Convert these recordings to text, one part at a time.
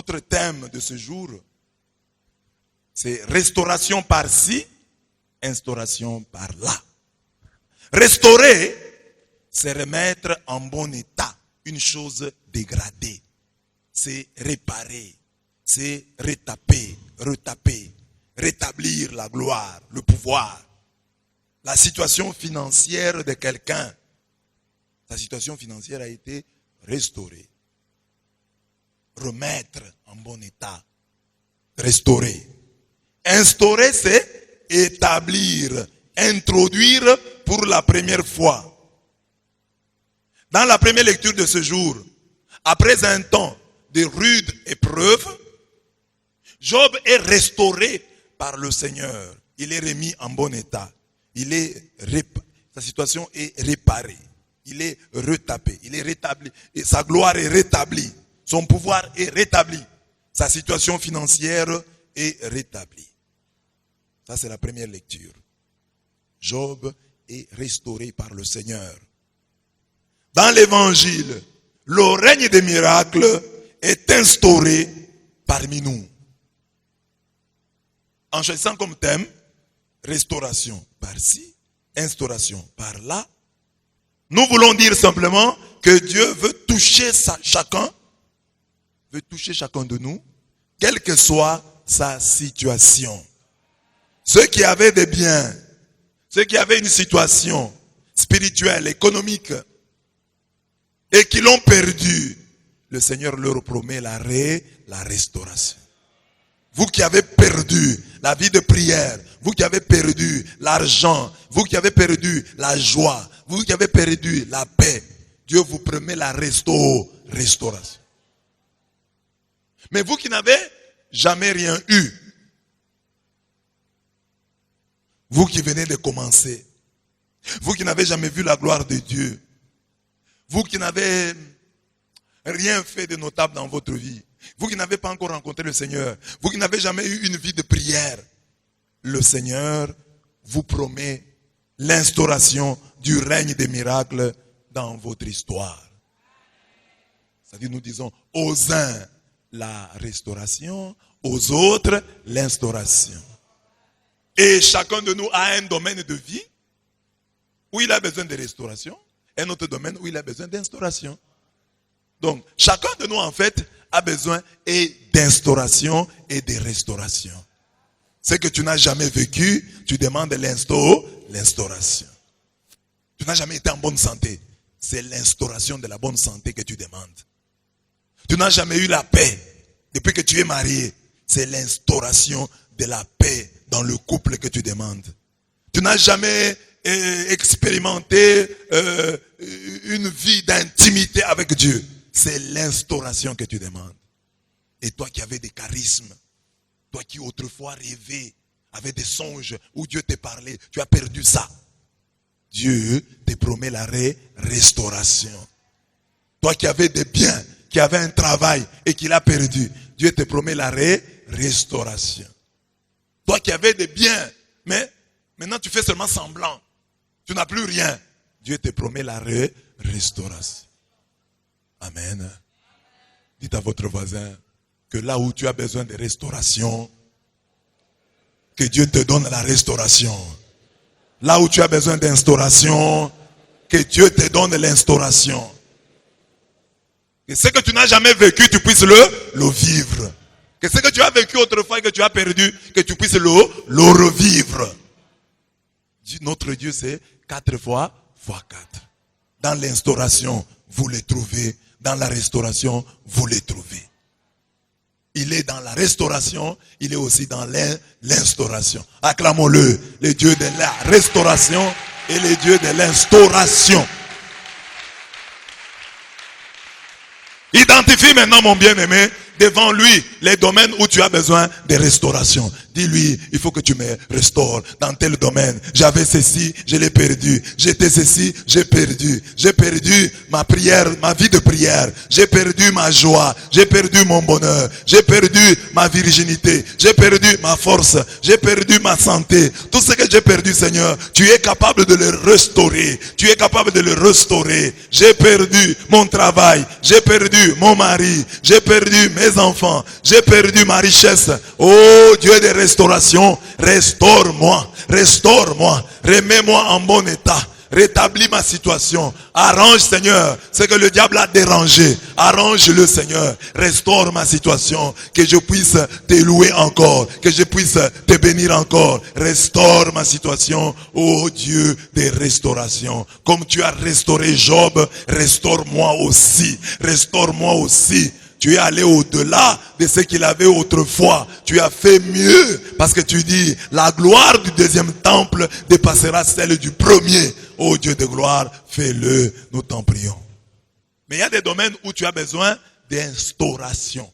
Notre thème de ce jour, c'est restauration par-ci, instauration par-là. Restaurer, c'est remettre en bon état une chose dégradée. C'est réparer, c'est retaper, rétablir la gloire, le pouvoir. La situation financière de quelqu'un, sa situation financière a été restaurée. Remettre en bon état, restaurer. Instaurer, c'est établir, introduire pour la première fois. Dans la première lecture de ce jour, après un temps de rudes épreuves, Job est restauré par le Seigneur. Il est remis en bon état. Sa situation est réparée. Il est retapé. Il est rétabli. Et sa gloire est rétablie. Son pouvoir est rétabli. Sa situation financière est rétablie. Ça, c'est la première lecture. Job est restauré par le Seigneur. Dans l'évangile, le règne des miracles est instauré parmi nous. En choisissant comme thème, restauration par-ci, instauration par-là, nous voulons dire simplement que Dieu veut toucher chacun de nous, quelle que soit sa situation. Ceux qui avaient des biens, ceux qui avaient une situation spirituelle, économique, et qui l'ont perdu, le Seigneur leur promet la restauration. Vous qui avez perdu la vie de prière, vous qui avez perdu l'argent, vous qui avez perdu la joie, vous qui avez perdu la paix, Dieu vous promet la restauration. Mais vous qui n'avez jamais rien eu, vous qui venez de commencer, vous qui n'avez jamais vu la gloire de Dieu, vous qui n'avez rien fait de notable dans votre vie, vous qui n'avez pas encore rencontré le Seigneur, vous qui n'avez jamais eu une vie de prière, le Seigneur vous promet l'instauration du règne des miracles dans votre histoire. C'est-à-dire, nous disons aux uns la restauration, aux autres l'instauration. Et chacun de nous a un domaine de vie où il a besoin de restauration, un autre domaine où il a besoin d'instauration. Donc, chacun de nous, en fait, a besoin d'instauration et de restauration. Ce que tu n'as jamais vécu, tu demandes l'instauration. Tu n'as jamais été en bonne santé. C'est l'instauration de la bonne santé que tu demandes. Tu n'as jamais eu la paix depuis que tu es marié. C'est l'instauration de la paix dans le couple que tu demandes. Tu n'as jamais expérimenté une vie d'intimité avec Dieu. C'est l'instauration que tu demandes. Et toi qui avais des charismes, toi qui autrefois rêvais, avais des songes où Dieu te parlait, tu as perdu ça. Dieu te promet la restauration. Toi qui avais des biens, qui avais un travail et qui l'a perdu, Dieu te promet la restauration. Toi qui avais des biens, mais maintenant tu fais seulement semblant. Tu n'as plus rien. Dieu te promet la restauration. Amen. Dites à votre voisin que là où tu as besoin de restauration, que Dieu te donne la restauration. Là où tu as besoin d'instauration, que Dieu te donne l'instauration. Que ce que tu n'as jamais vécu, tu puisses le vivre. Que ce que tu as vécu autrefois et que tu as perdu, que tu puisses le revivre. Notre Dieu, c'est 4 fois 4. Dans l'instauration, vous les trouvez. Dans la restauration, vous les trouvez. Il est dans la restauration, il est aussi dans l'instauration. Acclamons-le, le Dieu de la restauration et le Dieu de l'instauration. Identifie maintenant, mon bien-aimé, devant lui les domaines où tu as besoin de restauration. Dis-lui, il faut que tu me restaures dans tel domaine. J'avais ceci, je l'ai perdu. J'étais ceci, j'ai perdu. J'ai perdu ma prière, ma vie de prière. J'ai perdu ma joie. J'ai perdu mon bonheur. J'ai perdu ma virginité. J'ai perdu ma force. J'ai perdu ma santé. Tout ce que j'ai perdu, Seigneur, tu es capable de le restaurer. Tu es capable de le restaurer. J'ai perdu mon travail. J'ai perdu mon mari. J'ai perdu mes enfants. J'ai perdu ma richesse. Oh Dieu de restauration, restaure-moi, restaure-moi, remets-moi en bon état, rétablis ma situation, arrange Seigneur ce que le diable a dérangé, arrange-le Seigneur, restaure ma situation, que je puisse te louer encore, que je puisse te bénir encore, restaure ma situation, oh Dieu de restauration, comme tu as restauré Job, restaure-moi aussi, restaure-moi aussi. Tu es allé au-delà de ce qu'il avait autrefois. Tu as fait mieux. Parce que tu dis, la gloire du deuxième temple dépassera celle du premier. Oh Dieu de gloire, fais-le, nous t'en prions. Mais il y a des domaines où tu as besoin d'instauration.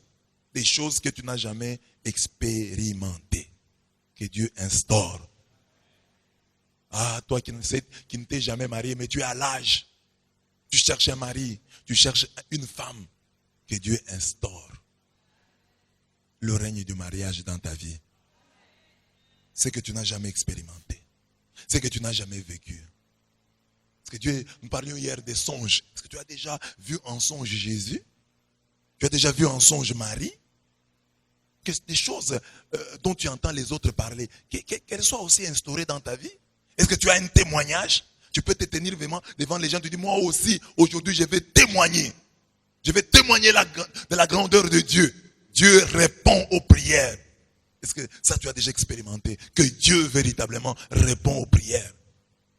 Des choses que tu n'as jamais expérimentées. Que Dieu instaure. Ah, toi qui ne t'es jamais marié, mais tu es à l'âge. Tu cherches un mari, tu cherches une femme. Que Dieu instaure le règne du mariage dans ta vie. C'est que tu n'as jamais expérimenté. C'est que tu n'as jamais vécu. Parce que Dieu, nous parlions hier des songes. Est-ce que tu as déjà vu en songe Jésus? Tu as déjà vu en songe Marie? Que des choses dont tu entends les autres parler, qu'elles soient aussi instaurées dans ta vie. Est-ce que tu as un témoignage? Tu peux te tenir vraiment devant les gens. Tu dis, moi aussi, aujourd'hui, je vais témoigner. Je vais témoigner de la grandeur de Dieu. Dieu répond aux prières. Est-ce que ça tu as déjà expérimenté? Que Dieu véritablement répond aux prières.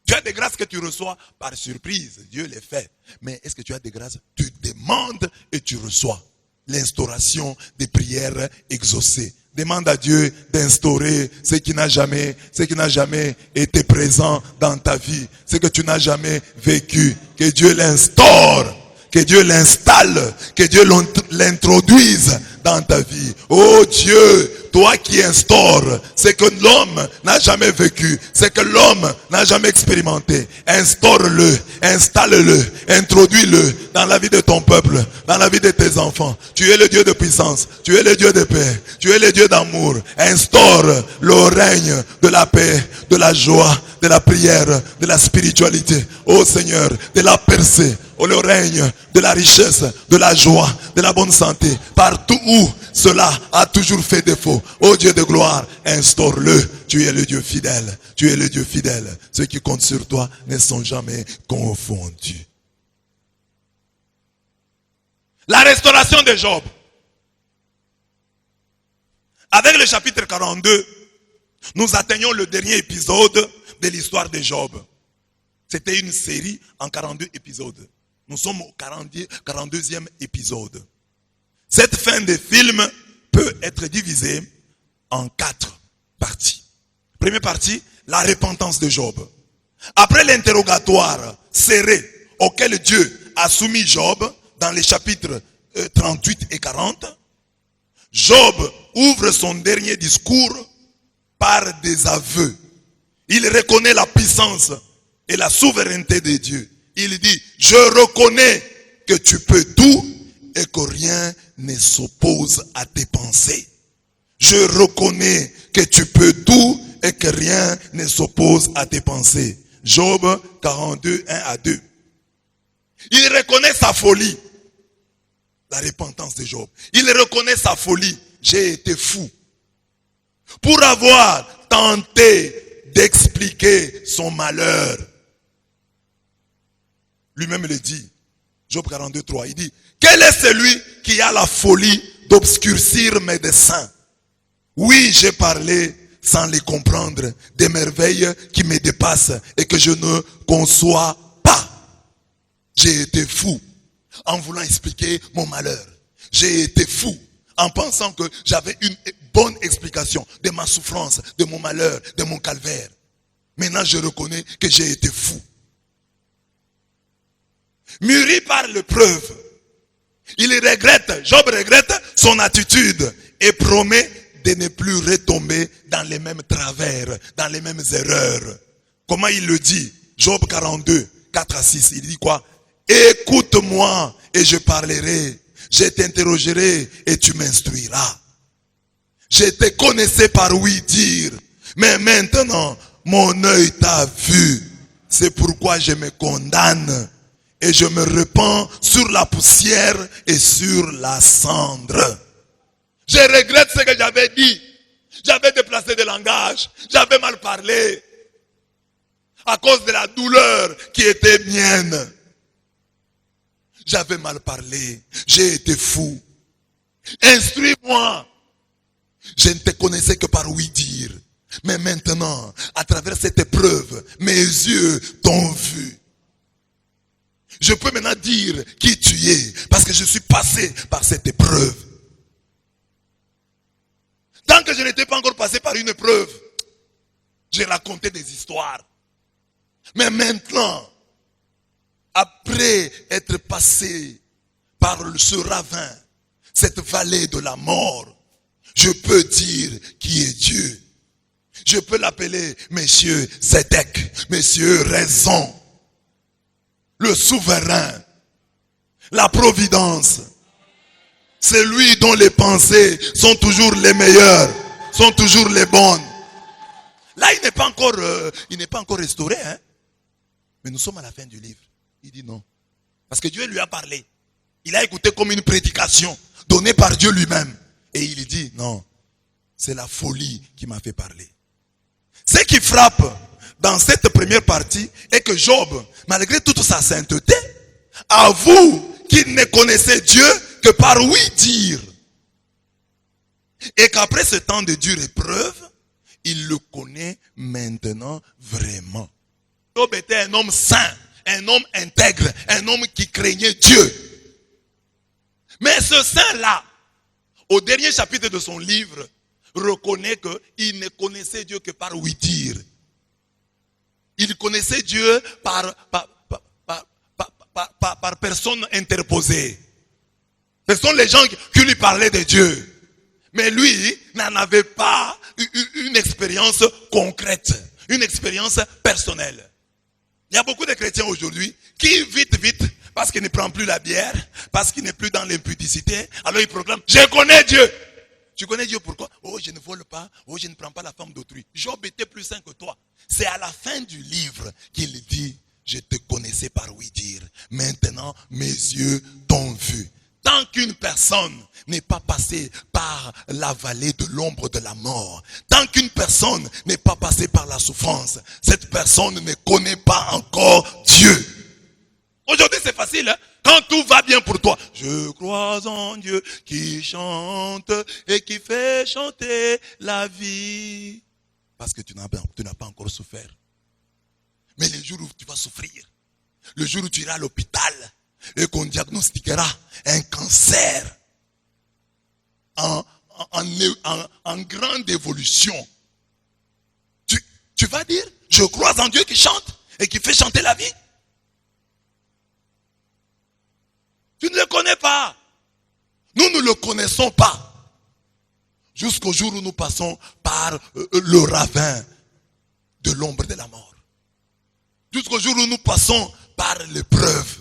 Tu as des grâces que tu reçois par surprise. Dieu les fait. Mais est-ce que tu as des grâces? Tu demandes et tu reçois. L'instauration des prières exaucées. Demande à Dieu d'instaurer ce qui n'a jamais été présent dans ta vie. Ce que tu n'as jamais vécu. Que Dieu l'instaure. Que Dieu l'installe, que Dieu l'introduise dans ta vie. Oh Dieu, toi qui instaures ce que l'homme n'a jamais vécu, ce que l'homme n'a jamais expérimenté. Instaure-le, installe-le, introduis-le dans la vie de ton peuple, dans la vie de tes enfants. Tu es le Dieu de puissance, tu es le Dieu de paix, tu es le Dieu d'amour. Instaure le règne de la paix, de la joie, de la prière, de la spiritualité. Oh Seigneur, de la percée. Oh, le règne de la richesse, de la joie, de la bonne santé. Partout où cela a toujours fait défaut. Oh Dieu de gloire, instaure-le. Tu es le Dieu fidèle. Tu es le Dieu fidèle. Ceux qui comptent sur toi ne sont jamais confondus. La restauration de Job. Avec le chapitre 42, nous atteignons le dernier épisode de l'histoire de Job. C'était une série en 42 épisodes. Nous sommes au 42e épisode. Cette fin de film peut être divisée en 4 parties. Première partie, la repentance de Job. Après l'interrogatoire serré auquel Dieu a soumis Job dans les chapitres 38 et 40, Job ouvre son dernier discours par des aveux. Il reconnaît la puissance et la souveraineté de Dieu. Il dit, je reconnais que tu peux tout et que rien ne s'oppose à tes pensées. Je reconnais que tu peux tout et que rien ne s'oppose à tes pensées. Job 42, 1 à 2. Il reconnaît sa folie. La repentance de Job. Il reconnaît sa folie. J'ai été fou. Pour avoir tenté d'expliquer son malheur. Lui-même le dit. Job 42, 3. Il dit, quel est celui qui a la folie d'obscurcir mes desseins? Oui, j'ai parlé sans les comprendre, des merveilles qui me dépassent et que je ne conçois pas. J'ai été fou en voulant expliquer mon malheur. J'ai été fou en pensant que j'avais une bonne explication de ma souffrance, de mon malheur, de mon calvaire. Maintenant, je reconnais que j'ai été fou. Mûri par l'épreuve, Job regrette son attitude et promet de ne plus retomber dans les mêmes travers, dans les mêmes erreurs. Comment il le dit? Job 42, 4 à 6. Il dit quoi? Écoute-moi et je parlerai. Je t'interrogerai et tu m'instruiras. Je te connaissais par oui dire, mais maintenant mon œil t'a vu. C'est pourquoi je me condamne et je me repens sur la poussière et sur la cendre. Je regrette ce que j'avais dit. J'avais déplacé de langage. J'avais mal parlé. À cause de la douleur qui était mienne. J'avais mal parlé. J'ai été fou. Instruis-moi. Je ne te connaissais que par oui dire. Mais maintenant, à travers cette épreuve, mes yeux t'ont vu. Je peux maintenant dire qui tu es. Parce que je suis passé par cette épreuve. Tant que je n'étais pas encore passé par une épreuve, j'ai raconté des histoires. Mais maintenant, après être passé par ce ravin, cette vallée de la mort, je peux dire qui est Dieu. Je peux l'appeler Monsieur Zedek, Monsieur Raison, le souverain, la providence. C'est lui dont les pensées sont toujours les meilleures, sont toujours les bonnes. Là, il n'est pas encore restauré, hein. Mais nous sommes à la fin du livre. Il dit non. Parce que Dieu lui a parlé. Il a écouté comme une prédication donnée par Dieu lui-même. Et il dit non. C'est la folie qui m'a fait parler. Ce qui frappe dans cette première partie est que Job, malgré toute sa sainteté, avoue qu'il ne connaissait Dieu que par oui dire. Et qu'après ce temps de dure épreuve, il le connaît maintenant vraiment. Job était un homme saint, un homme intègre, un homme qui craignait Dieu. Mais ce saint-là, au dernier chapitre de son livre, reconnaît qu'il ne connaissait Dieu que par oui dire. Il connaissait Dieu par personne interposée. Ce sont les gens qui lui parlaient de Dieu. Mais lui n'en avait pas une expérience concrète, une expérience personnelle. Il y a beaucoup de chrétiens aujourd'hui qui vite, parce qu'ils ne prennent plus la bière, parce qu'ils n'est plus dans l'impudicité, alors ils proclament, je connais Dieu. Tu connais Dieu pourquoi? Oh, je ne vole pas, oh, je ne prends pas la femme d'autrui. Job était plus saint que toi. C'est à la fin du livre qu'il dit, je te connaissais par oui dire. Maintenant, mes yeux t'ont vu. Tant qu'une personne n'est pas passée par la vallée de l'ombre de la mort, tant qu'une personne n'est pas passée par la souffrance, cette personne ne connaît pas encore Dieu. Aujourd'hui c'est facile, hein? Quand tout va bien pour toi, je crois en Dieu qui chante et qui fait chanter la vie. Parce que tu n'as pas encore souffert. Mais le jour où tu vas souffrir, le jour où tu iras à l'hôpital, et qu'on diagnostiquera un cancer en grande évolution. Tu vas dire, je crois en Dieu qui chante et qui fait chanter la vie. Tu ne le connais pas. Nous ne le connaissons pas. Jusqu'au jour où nous passons par le ravin de l'ombre de la mort. Jusqu'au jour où nous passons par l'épreuve.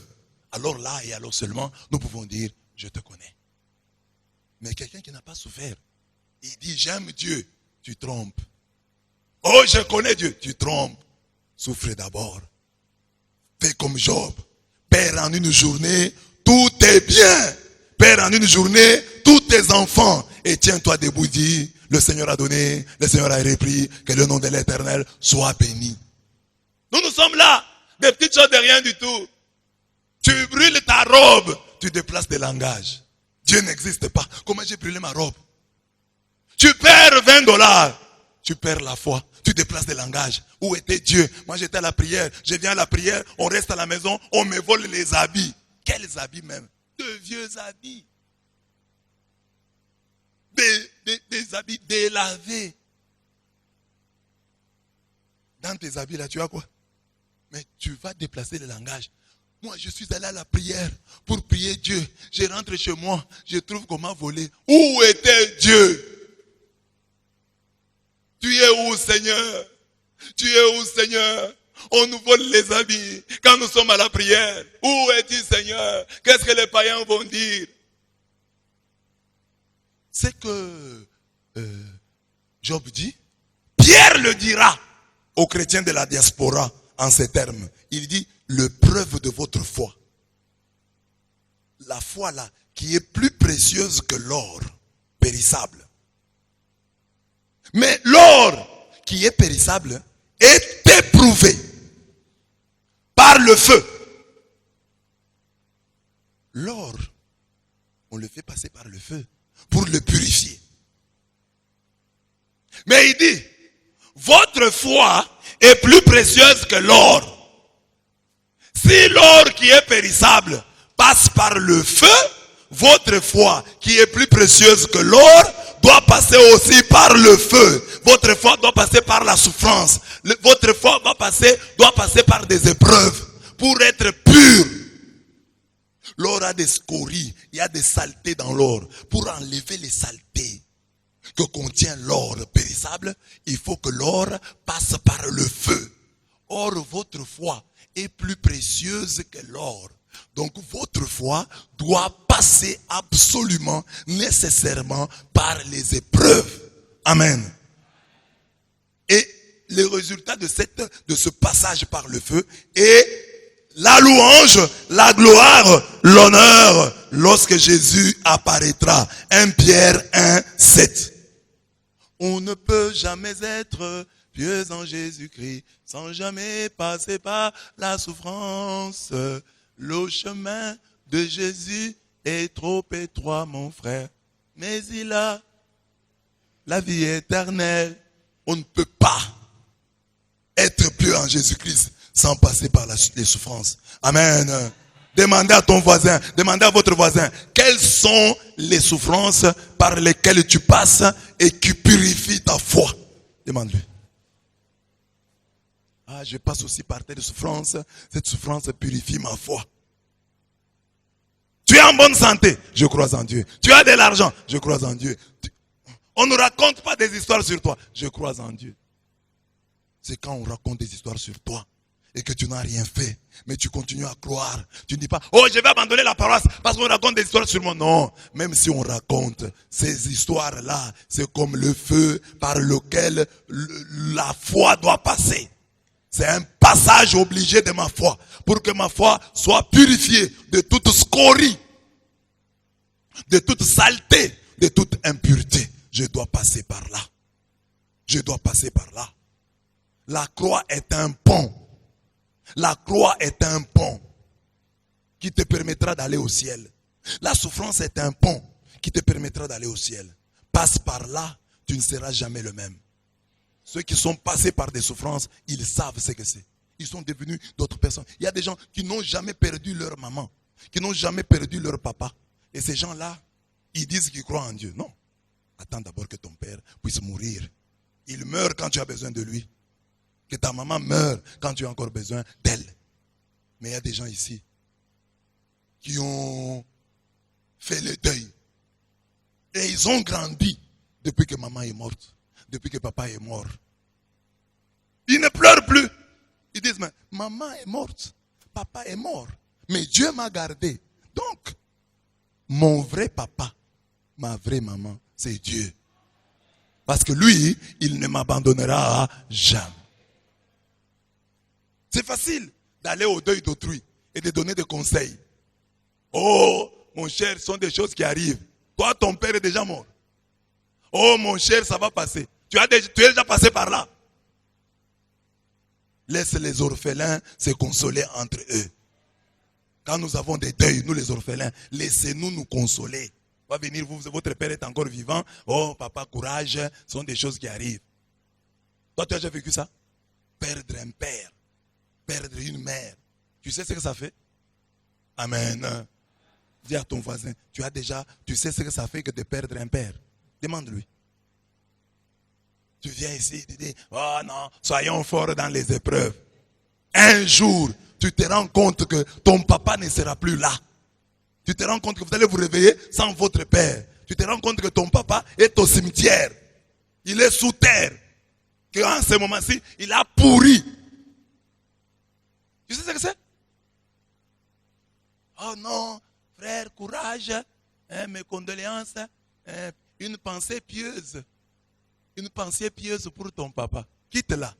Alors là et alors seulement, nous pouvons dire, je te connais. Mais quelqu'un qui n'a pas souffert, il dit, j'aime Dieu, tu trompes. Oh, je connais Dieu, tu trompes. Souffre d'abord. Fais comme Job. Père en une journée, tout est bien. Père en une journée, tous tes enfants. Et tiens-toi debout, dis, le Seigneur a donné, le Seigneur a repris, que le nom de l'Éternel soit béni. Nous sommes là, des petites choses de rien du tout. Tu brûles ta robe, tu déplaces des langages. Dieu n'existe pas. Comment j'ai brûlé ma robe? Tu perds $20, tu perds la foi. Tu déplaces des langages. Où était Dieu? Moi j'étais à la prière. Je viens à la prière, on reste à la maison, on me vole les habits. Quels habits même? De vieux habits. Des habits délavés. Dans tes habits là, tu as quoi? Mais tu vas déplacer les langages. Moi, je suis allé à la prière pour prier Dieu. Je rentre chez moi, je trouve qu'on m'a volé. Où était Dieu? où, Seigneur? Tu es où, Seigneur? On nous vole les habits quand nous sommes à la prière. Où es-tu, Seigneur? Qu'est-ce que les païens vont dire? C'est que Job dit, Pierre le dira aux chrétiens de la diaspora en ces termes. Il dit, le preuve de votre foi. La foi là, qui est plus précieuse que l'or périssable. Mais l'or qui est périssable est éprouvé par le feu. L'or, on le fait passer par le feu pour le purifier. Mais il dit, votre foi est plus précieuse que l'or. Si l'or qui est périssable passe par le feu, votre foi qui est plus précieuse que l'or doit passer aussi par le feu. Votre foi doit passer par la souffrance. Votre foi doit passer par des épreuves pour être pur. L'or a des scories, il y a des saletés dans l'or. Pour enlever les saletés que contient l'or périssable, il faut que l'or passe par le feu. Or, votre foi est plus précieuse que l'or. Donc, votre foi doit passer absolument, nécessairement par les épreuves. Amen. Et le résultat de ce passage par le feu est la louange, la gloire, l'honneur lorsque Jésus apparaîtra. 1 Pierre 1, 7. On ne peut jamais être pieux en Jésus-Christ sans jamais passer par la souffrance. Le chemin de Jésus est trop étroit, mon frère, mais il a la vie éternelle. On ne peut pas être pieux en Jésus-Christ sans passer par les souffrances. Amen. Demandez à ton voisin, demandez à votre voisin, quelles sont les souffrances par lesquelles tu passes et qui purifient ta foi. Demande-lui. Ah, je passe aussi par telle souffrance. Cette souffrance purifie ma foi. Tu es en bonne santé, je crois en Dieu. Tu as de l'argent, je crois en Dieu. On ne raconte pas des histoires sur toi, je crois en Dieu. C'est quand on raconte des histoires sur toi et que tu n'as rien fait, mais tu continues à croire. Tu ne dis pas, oh, je vais abandonner la paroisse parce qu'on raconte des histoires sur moi. Non, même si on raconte ces histoires-là, c'est comme le feu par lequel la foi doit passer. C'est un passage obligé de ma foi pour que ma foi soit purifiée de toute scorie, de toute saleté, de toute impureté. Je dois passer par là. Je dois passer par là. La croix est un pont. La croix est un pont qui te permettra d'aller au ciel. La souffrance est un pont qui te permettra d'aller au ciel. Passe par là, tu ne seras jamais le même. Ceux qui sont passés par des souffrances, ils savent ce que c'est. Ils sont devenus d'autres personnes. Il y a des gens qui n'ont jamais perdu leur maman, qui n'ont jamais perdu leur papa. Et ces gens-là, ils disent qu'ils croient en Dieu. Non. Attends d'abord que ton père puisse mourir. Il meurt quand tu as besoin de lui. Que ta maman meure quand tu as encore besoin d'elle. Mais il y a des gens ici qui ont fait le deuil. Et ils ont grandi depuis que maman est morte. Depuis que papa est mort. Ils ne pleurent plus. Ils disent, mais maman est morte. Papa est mort. Mais Dieu m'a gardé. Donc, mon vrai papa, ma vraie maman, c'est Dieu. Parce que lui, il ne m'abandonnera jamais. C'est facile d'aller au deuil d'autrui et de donner des conseils. Oh, mon cher, ce sont des choses qui arrivent. Toi, ton père est déjà mort. Oh, mon cher, ça va passer. Tu es déjà passé par là. Laisse les orphelins se consoler entre eux. Quand nous avons des deuils, nous les orphelins, laissez-nous nous consoler. Va venir, votre père est encore vivant. Oh, papa, courage. Ce sont des choses qui arrivent. Toi, tu as déjà vécu ça? Perdre un père. Perdre une mère. Tu sais ce que ça fait? Amen. Dis à ton voisin, tu sais ce que ça fait que de perdre un père? Demande-lui. Tu viens ici, tu dis, oh non, soyons forts dans les épreuves. Un jour, tu te rends compte que ton papa ne sera plus là. Tu te rends compte que vous allez vous réveiller sans votre père. Tu te rends compte que ton papa est au cimetière. Il est sous terre. qu'en ce moment-ci, il a pourri. Tu sais ce que c'est? Oh non, frère, courage, mes condoléances, une pensée pieuse. Une pensée pieuse pour ton papa. Quitte-la.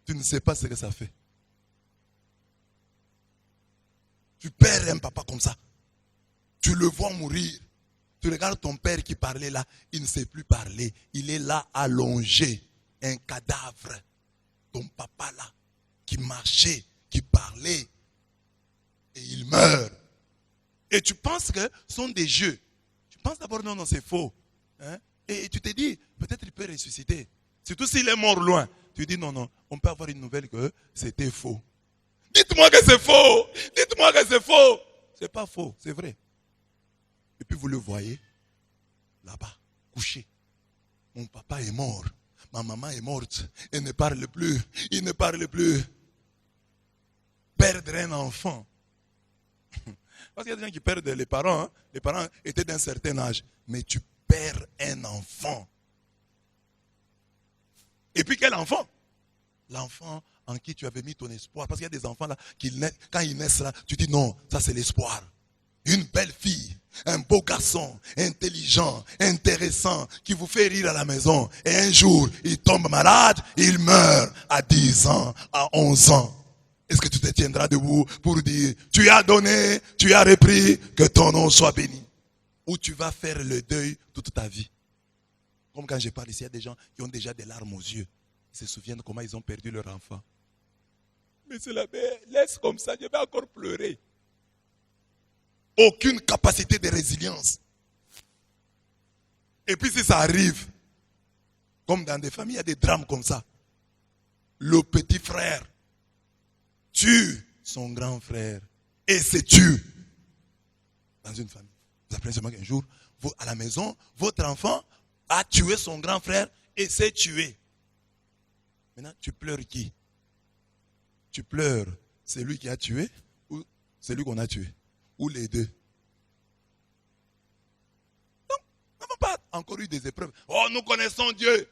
Tu ne sais pas ce que ça fait. Tu perds un papa comme ça. Tu le vois mourir. Tu regardes ton père qui parlait là. Il ne sait plus parler. Il est là allongé. Un cadavre. Ton papa là. Qui marchait. Qui parlait. Et il meurt. Et tu penses que ce sont des jeux. Tu penses d'abord non, non, c'est faux. Hein? Et tu te dis, peut-être il peut ressusciter. Surtout s'il est mort loin. Tu dis non, non, on peut avoir une nouvelle que c'était faux. Dites-moi que c'est faux. Dites-moi que c'est faux. C'est pas faux, c'est vrai. Et puis vous le voyez, là-bas, couché. Mon papa est mort. Ma maman est morte. Elle ne parle plus. Il ne parle plus. Perdre un enfant. Parce qu'il y a des gens qui perdent les parents. Hein. Les parents étaient d'un certain âge. Mais tu perds un enfant. Et puis quel enfant? L'enfant en qui tu avais mis ton espoir. Parce qu'il y a des enfants là, quand ils naissent là, tu dis non, ça c'est l'espoir. Une belle fille, un beau garçon, intelligent, intéressant, qui vous fait rire à la maison. Et un jour, il tombe malade, il meurt à 10 ans, à 11 ans. Est-ce que tu te tiendras debout pour dire, tu as donné, tu as repris, que ton nom soit béni? Ou tu vas faire le deuil toute ta vie? Comme quand je parle ici, il y a des gens qui ont déjà des larmes aux yeux. Ils se souviennent comment ils ont perdu leur enfant. Mais c'est la mère, laisse comme ça, je vais encore pleurer. Aucune capacité de résilience. Et puis si ça arrive, comme dans des familles, il y a des drames comme ça. Le petit frère tue son grand frère et se tue dans une famille. Vous apprenez seulement qu'un jour, à la maison, votre enfant a tué son grand frère et s'est tué. Maintenant, tu pleures qui? Tu pleures celui qui a tué ou celui qu'on a tué? Ou les deux? Non, nous n'avons pas encore eu des épreuves. Oh, nous connaissons Dieu.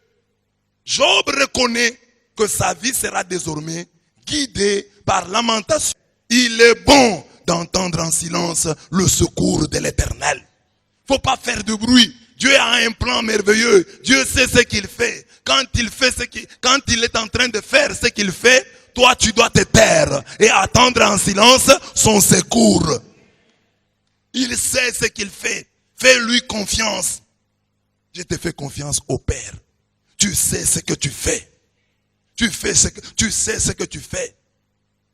Job reconnaît que sa vie sera désormais guidée par lamentation. Il est bon d'entendre en silence le secours de l'Éternel. Il ne faut pas faire de bruit. Dieu a un plan merveilleux. Dieu sait ce qu'il fait. Quand il est en train de faire ce qu'il fait, toi tu dois te taire et attendre en silence son secours. Il sait ce qu'il fait. Fais-lui confiance. Je te fais confiance au Père. Tu sais ce que tu fais. Tu sais ce que tu fais.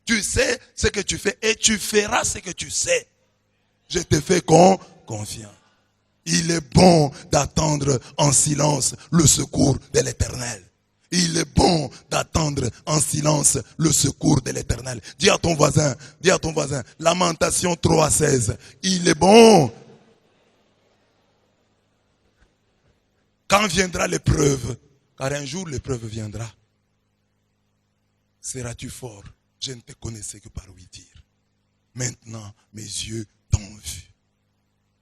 Tu sais ce que tu fais et tu feras ce que tu sais. Je te fais confiance. Il est bon d'attendre en silence le secours de l'Éternel. Il est bon d'attendre en silence le secours de l'Éternel. Dis à ton voisin, Lamentation 3:16. Il est bon. Quand viendra l'épreuve, car un jour l'épreuve viendra, seras-tu fort? Je ne te connaissais que par oui dire. Maintenant, mes yeux t'ont vu.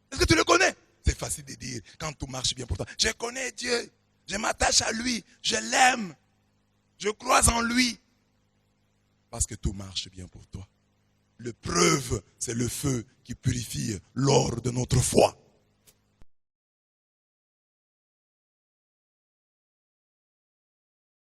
Est-ce que tu le connais? C'est facile de dire quand tout marche bien pour toi. Je connais Dieu. Je m'attache à lui. Je l'aime. Je crois en lui. Parce que tout marche bien pour toi. L'épreuve, c'est le feu qui purifie l'or de notre foi.